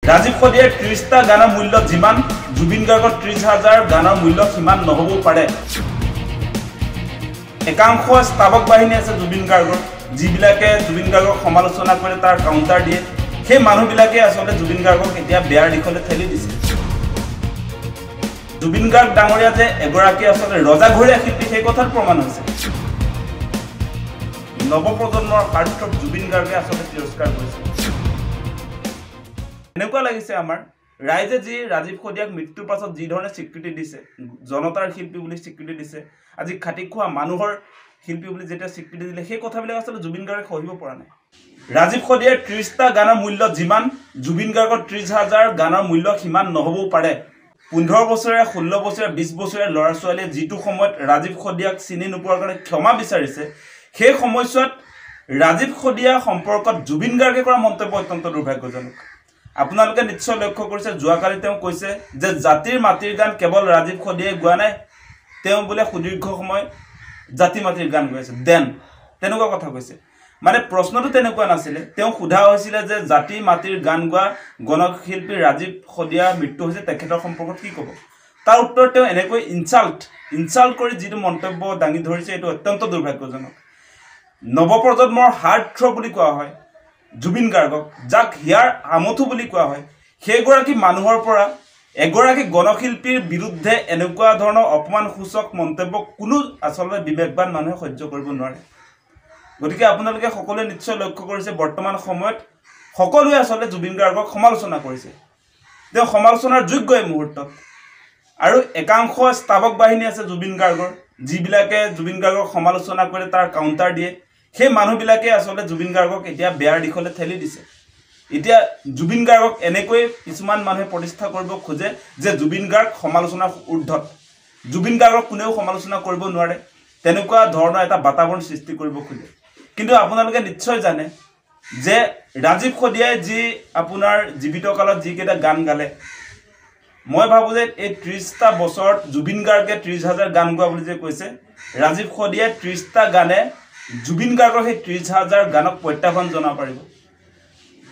ৰাজীৱ খদিয়াৰ 30টা গানৰ মূল্য যিমান জুবিন গাৰ্গৰ 30,000 গানৰ মূল্য সিমান নহব পাৰে। একাংশ স্থাবক বাহিনী আছে জুবিন গাৰ্গৰ, যিবিলাকে জুবিন গাৰ্গক সমালোচনা কৰে তাৰ কাউণ্টাৰ দিয়ে। সেই মানুহবিলাকে আচলতে জুবিন গাৰ্গক এতিয়া বেয়াৰ দিশলৈ ঠেলি দিছে। জুবিন গাৰ্গ ডাঙৰীয়া যে এগৰাকী আচলতে ৰজাঘৰীয়া শিল্পী সেই কথাৰ প্ৰমাণ হৈছে। নৱপ্ৰজন্মৰ হাৰ্টথ্ৰব জুবিন গাৰ্গে আচলতে তিৰস্কাৰ কৰিছে। এনেকুৱা লাগিছে আমাৰ ৰাইজে যি ৰাজীৱ খদিয়াক মৃত্যুৰ পাছত যি ধৰণে স্বীকৃতি দিছে, জনতাৰ শিল্পী বুলি স্বীকৃতি দিছে, আজি খাটি খোৱা মানুহৰ শিল্পী বুলি যেতিয়া স্বীকৃতি দিলে, সেই কথাবিলাক আচলতে জুবিন গাৰ্গে সহিব পৰা নাই। ৰাজীৱ খদিয়াৰ 30টা গানৰ মূল্য যিমান জুবিন গাৰ্গৰ 30,000 গানৰ মূল্য সিমান নহবও পাৰে। 15 বছৰীয়া, 16 বছৰীয়া, 20 বছৰীয়া ল'ৰা ছোৱালীয়ে যিটো সময়ত ৰাজীৱ খদিয়াক চিনি নোপোৱাৰ কাৰণে ক্ষমা বিচাৰিছে, সেই সময়ছোৱাত ৰাজীৱ খদিয়া সম্পৰ্কত জুবিন গাৰ্গে কৰা মন্তব্য অত্যন্ত দুৰ্ভাগ্যজনক। আপোনালোকে নিশ্চয় লক্ষ্য কৰিছে, যোৱাকালি তেওঁ কৈছে যে জাতিৰ মাটিৰ গান কেৱল ৰাজীৱ খদিয়াই গোৱা নাই, তেওঁ বোলে সুদীৰ্ঘ সময় জাতি মাটিৰ গান গাইছে দেন, তেনেকুৱা কথা কৈছে। মানে প্ৰশ্নটো তেনেকুৱা নাছিলে, তেওঁ সোধা হৈছিলে যে জাতি মাটিৰ গান গোৱা গণশিল্পী ৰাজীৱ খদিয়াৰ মৃত্যু হৈছে, তেখেতৰ সম্পৰ্কত কি ক'ব? তাৰ উত্তৰত তেওঁ এনেকৈ ইনচাল্ট কৰি যিটো মন্তব্য দাঙি ধৰিছে, এইটো অত্যন্ত দুৰ্ভাগ্যজনক। নৱপ্ৰজন্মৰ হাৰ্টথ্ৰব বুলি কোৱা হয় জুবিন গাৰ্গক, যাক হিয়াৰ আমঠু বুলি কোৱা হয়, সেইগৰাকী মানুহৰ পৰা এগৰাকী গণশিল্পীৰ বিৰুদ্ধে এনেকুৱা ধৰণৰ অপমানসূচক মন্তব্য কোনো আচলতে বিবেকবান মানুহে সহ্য কৰিব নোৱাৰে। গতিকে আপোনালোকে সকলোৱে নিশ্চয় লক্ষ্য কৰিছে, বৰ্তমান সময়ত সকলোৱে আচলতে জুবিন গাৰ্গক সমালোচনা কৰিছে। তেওঁ সমালোচনাৰ যোগ্য এই মুহূৰ্তত। আৰু একাংশ স্থাবক বাহিনী আছে জুবিন গাৰ্গৰ, যিবিলাকে জুবিন গাৰ্গক সমালোচনা কৰে তাৰ কাউণ্টাৰ দিয়ে। সেই মানুহবিলাকে আচলতে জুবিন গাৰ্গক এতিয়া বেয়াৰ দিশলৈ ঠেলি দিছে। এতিয়া জুবিন গাৰ্গক এনেকৈ কিছুমান মানুহে প্ৰতিষ্ঠা কৰিব খোজে যে জুবিন গাৰ্গ সমালোচনাৰ ঊৰ্ধত, জুবিন গাৰ্গক কোনেও সমালোচনা কৰিব নোৱাৰে, তেনেকুৱা ধৰণৰ এটা বাতাবৰণ সৃষ্টি কৰিব খোজে। কিন্তু আপোনালোকে নিশ্চয় জানে যে ৰাজীৱ খদিয়াই যি আপোনাৰ জীৱিত কালত যিকেইটা গান গালে, মই ভাবোঁ যে এই 30টা বছৰত জুবিন গাৰ্গে 30,000 গান গোৱা বুলি যে কৈছে, ৰাজীৱ খদিয়াই 30টা গানে জুবিন গাৰ্গৰ সেই 30,000 গানক প্ৰত্যাহ্বান জনাব পাৰিব।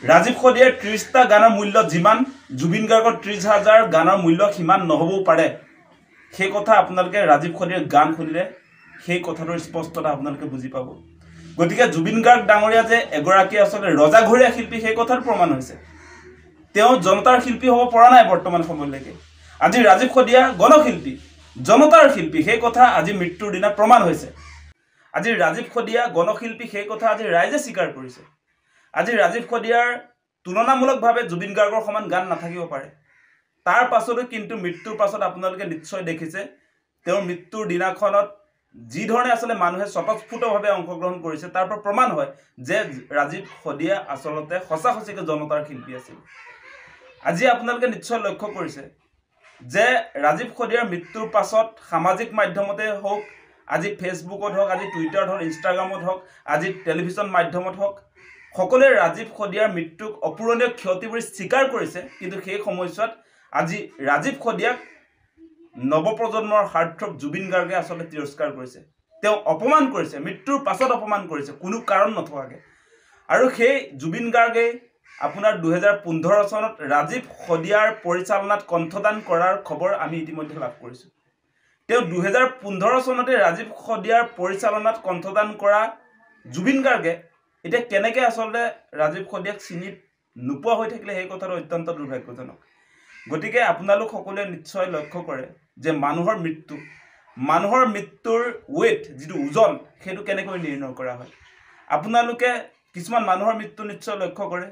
ৰাজীৱ খদিয়াৰ 30টা গানৰ মূল্য যিমান জুবিন গাৰ্গৰ 30,000 গানৰ মূল্য সিমান নহবও পাৰে। সেই কথা আপোনালোকে ৰাজীৱ খদিয়াৰ গান শুনিলে সেই কথাটোৰ স্পষ্টতা আপোনালোকে বুজি পাব। গতিকে জুবিন গাৰ্গ ডাঙৰীয়া যে এগৰাকী আচলতে ৰজাঘৰীয়া শিল্পী সেই কথাৰ প্ৰমাণ হৈছে। তেওঁ জনতাৰ শিল্পী হ'ব পৰা নাই বৰ্তমান সময়লৈকে। আজি ৰাজীৱ খদিয়া গণশিল্পী, জনতাৰ শিল্পী, সেই কথা আজি মৃত্যুৰ দিনা প্ৰমাণ হৈছে। আজি ৰাজীৱ খদিয়া গণশিল্পী সেই কথা আজি ৰাইজে স্বীকাৰ কৰিছে। আজি ৰাজীৱ খদিয়াৰ তুলনামূলকভাৱে জুবিন গাৰ্গৰ সমান গান নাথাকিব পাৰে। তাৰ পাছতো কিন্তু মৃত্যুৰ পাছত আপোনালোকে নিশ্চয় দেখিছে, তেওঁৰ মৃত্যুৰ দিনাখনত যি ধৰণে আচলতে মানুহে স্বতঃস্ফূৰ্তভাৱে অংশগ্ৰহণ কৰিছে, তাৰ পৰা প্ৰমাণ হয় যে ৰাজীৱ খদিয়া আচলতে সঁচাকৈ জনতাৰ শিল্পী আছিল। আজি আপোনালোকে নিশ্চয় লক্ষ্য কৰিছে যে ৰাজীৱ খদিয়াৰ মৃত্যুৰ পাছত সামাজিক মাধ্যমতে হওক, আজি ফেচবুকত হওক, আজি টুইটাৰত হওক, ইনষ্টাগ্ৰামত হওক, আজি টেলিভিছন মাধ্যমত হওক, সকলোৱে ৰাজীৱ খদিয়াৰ মৃত্যুক অপূৰণীয় ক্ষতি বুলি স্বীকাৰ কৰিছে। কিন্তু সেই সময়ছোৱাত আজি ৰাজীৱ খদিয়াক নৱপ্ৰজন্মৰ হাৰ্টথ্ৰব জুবিন গাৰ্গে আচলতে তিৰস্কাৰ কৰিছে। তেওঁ অপমান কৰিছে, মৃত্যুৰ পাছত অপমান কৰিছে, কোনো কাৰণ নথকাকৈ। আৰু সেই জুবিন গাৰ্গে আপোনাৰ 2015 চনত ৰাজীৱ খদিয়াৰ পৰিচালনাত কণ্ঠদান কৰাৰ খবৰ আমি ইতিমধ্যে লাভ কৰিছোঁ। তেওঁ 2015 চনতে ৰাজীৱ খদিয়াৰ পৰিচালনাত কণ্ঠদান কৰা জুবিন গাৰ্গে এতিয়া কেনেকৈ আচলতে ৰাজীৱ খদিয়াক চিনি নোপোৱা হৈ থাকিলে, সেই কথাটো অত্যন্ত দুৰ্ভাগ্যজনক। গতিকে আপোনালোক সকলোৱে নিশ্চয় লক্ষ্য কৰে যে মানুহৰ মৃত্যুৰ ৱেইট, যিটো ওজন, সেইটো কেনেকৈ নিৰ্ণয় কৰা হয়। আপোনালোকে কিছুমান মানুহৰ মৃত্যু নিশ্চয় লক্ষ্য কৰে,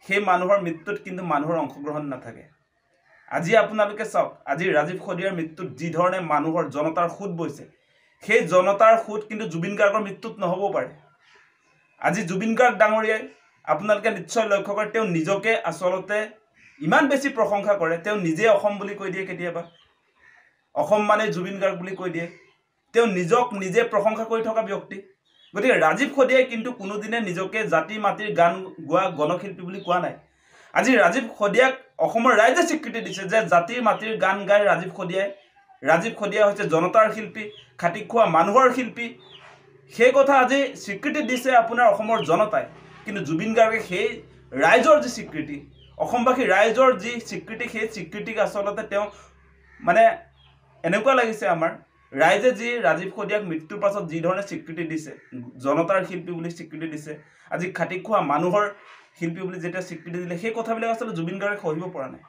সেই মানুহৰ মৃত্যুত কিন্তু মানুহৰ অংশগ্ৰহণ নাথাকে। আজি আপোনালোকে চাওক, আজি ৰাজীৱ খদিয়াৰ মৃত্যুত যি ধৰণে মানুহৰ জনতাৰ সোঁত বৈছে, সেই জনতাৰ সোঁত কিন্তু জুবিন গাৰ্গৰ মৃত্যুত নহ'বও পাৰে। আজি জুবিন গাৰ্গ ডাঙৰীয়াই আপোনালোকে নিশ্চয় লক্ষ্য কৰে, তেওঁ নিজকে আচলতে ইমান বেছি প্ৰশংসা কৰে, তেওঁ নিজে অসম বুলি কৈ দিয়ে, কেতিয়াবা অসম মানে জুবিন গাৰ্গ বুলি কৈ দিয়ে। তেওঁ নিজক নিজে প্ৰশংসা কৰি থকা ব্যক্তি। গতিকে ৰাজীৱ খদিয়াই কিন্তু কোনোদিনে নিজকে জাতি মাটিৰ গান গোৱা গণশিল্পী বুলি কোৱা নাই। আজি ৰাজীৱ খদিয়াক অসমৰ ৰাইজে স্বীকৃতি দিছে যে জাতিৰ মাটিৰ গান গাই ৰাজীৱ খদিয়া হৈছে জনতাৰ শিল্পী, খাটি খোৱা মানুহৰ শিল্পী। সেই কথা আজি স্বীকৃতি দিছে আপোনাৰ অসমৰ জনতাই। কিন্তু জুবিন গাৰ্গে সেই ৰাইজৰ যি স্বীকৃতি, অসমবাসী ৰাইজৰ যি স্বীকৃতি সেই স্বীকৃতিক আচলতে তেওঁ মানে এনেকুৱা লাগিছে আমাৰ ৰাইজে যি ৰাজীৱ কদিয়াক মৃত্যুৰ পাছত যি ধৰণে স্বীকৃতি দিছে জনতাৰ শিল্পী বুলি স্বীকৃতি দিছে আজি খাটি খোৱা মানুহৰ শিল্পী বুলি যেতিয়া স্বীকৃতি দিলে সেই কথাবিলাক আচলতে জুবিন গাৰ্গে সহিব পৰা নাই